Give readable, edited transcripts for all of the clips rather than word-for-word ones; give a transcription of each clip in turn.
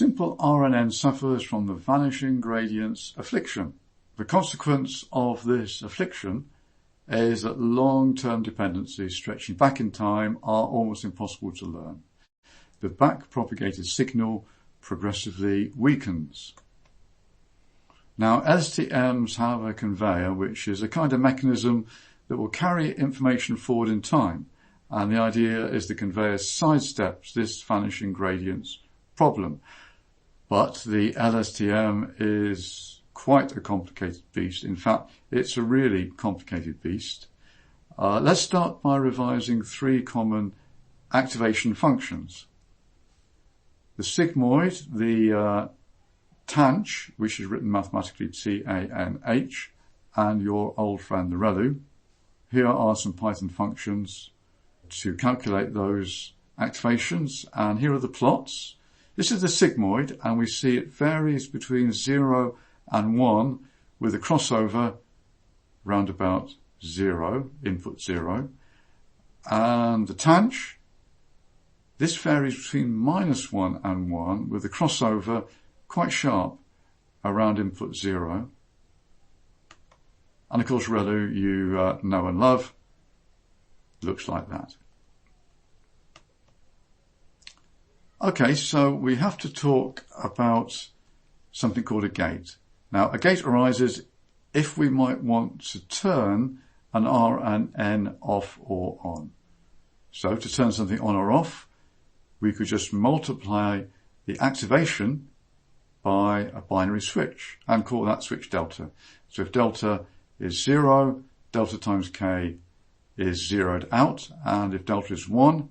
simple RNN suffers from the vanishing gradients affliction. The consequence of this affliction is that long-term dependencies stretching back in time are almost impossible to learn. The back-propagated signal progressively weakens. Now, LSTMs have a conveyor, which is a kind of mechanism that will carry information forward in time. And the idea is the conveyor sidesteps this vanishing gradients problem. But the LSTM is quite a complicated beast. In fact, it's a really complicated beast. Let's start by revising three common activation functions. The sigmoid, the TANH, which is written mathematically T-A-N-H, and your old friend the ReLU. Here are some Python functions to calculate those activations, and here are the plots. This is the sigmoid, and we see it varies between 0 and 1 with a crossover round about 0, input 0. And the TANH, this varies between -1 and 1 with a crossover quite sharp around input 0. And of course ReLU, you know and love, looks like that. Okay, so we have to talk about something called a gate. Now, a gate arises if we might want to turn an RNN off or on. So to turn something on or off, we could just multiply the activation by a binary switch and call that switch delta. So if delta is 0, delta times k is zeroed out, and if delta is 1,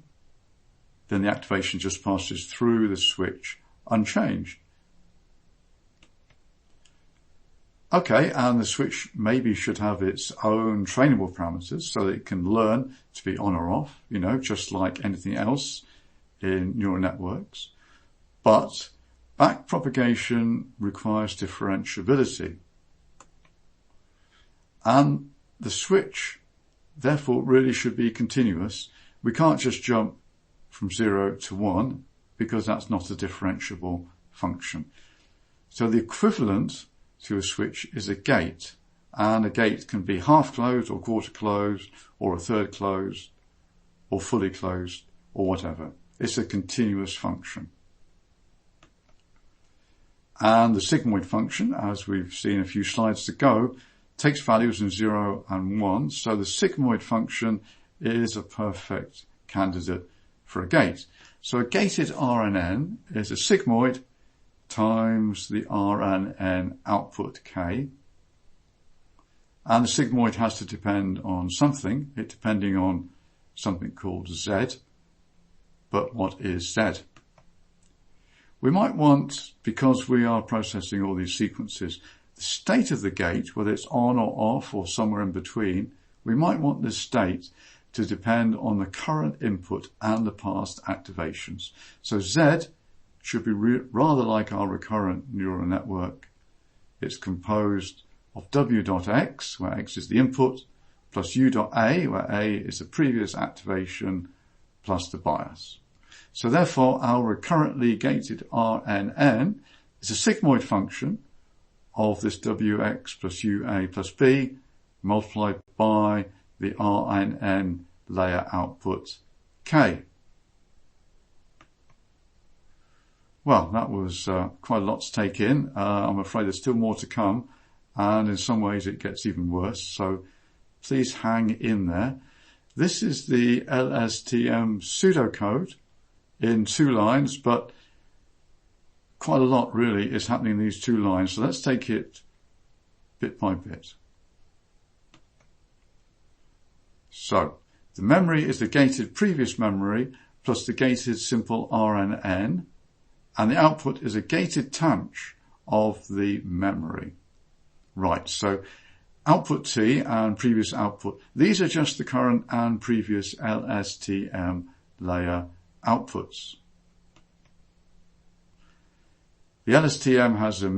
then the activation just passes through the switch unchanged. Okay, and the switch maybe should have its own trainable parameters so that it can learn to be on or off, just like anything else in neural networks. But backpropagation requires differentiability. And the switch, therefore, really should be continuous. We can't just jump from 0 to 1 because that's not a differentiable function. So the equivalent to a switch is a gate, and a gate can be half closed or quarter closed or a third closed or fully closed or whatever. It's a continuous function. And the sigmoid function, as we've seen a few slides ago, takes values in 0 and 1. So the sigmoid function is a perfect candidate for a gate. So a gated RNN is a sigmoid times the RNN output k. And the sigmoid has to depend on something. It's depending on something called Z. But what is Z? We might want, because we are processing all these sequences, the state of the gate, whether it's on or off or somewhere in between, we might want this state to depend on the current input and the past activations. So Z should be rather like our recurrent neural network. It's composed of W.X, where X is the input, plus U.A, where A is the previous activation, plus the bias. So therefore, our recurrently gated RNN is a sigmoid function of this WX plus UA plus B multiplied by the RNN layer output K. Well, that was quite a lot to take in. I'm afraid there's still more to come, and in some ways it gets even worse, so please hang in there. This is the LSTM pseudocode in 2 lines, but quite a lot really is happening in these 2 lines, so let's take it bit by bit. So, the memory is the gated previous memory plus the gated simple RNN, and the output is a gated TANH of the memory. Right, so output T and previous output, these are just the current and previous LSTM layer outputs. The LSTM has a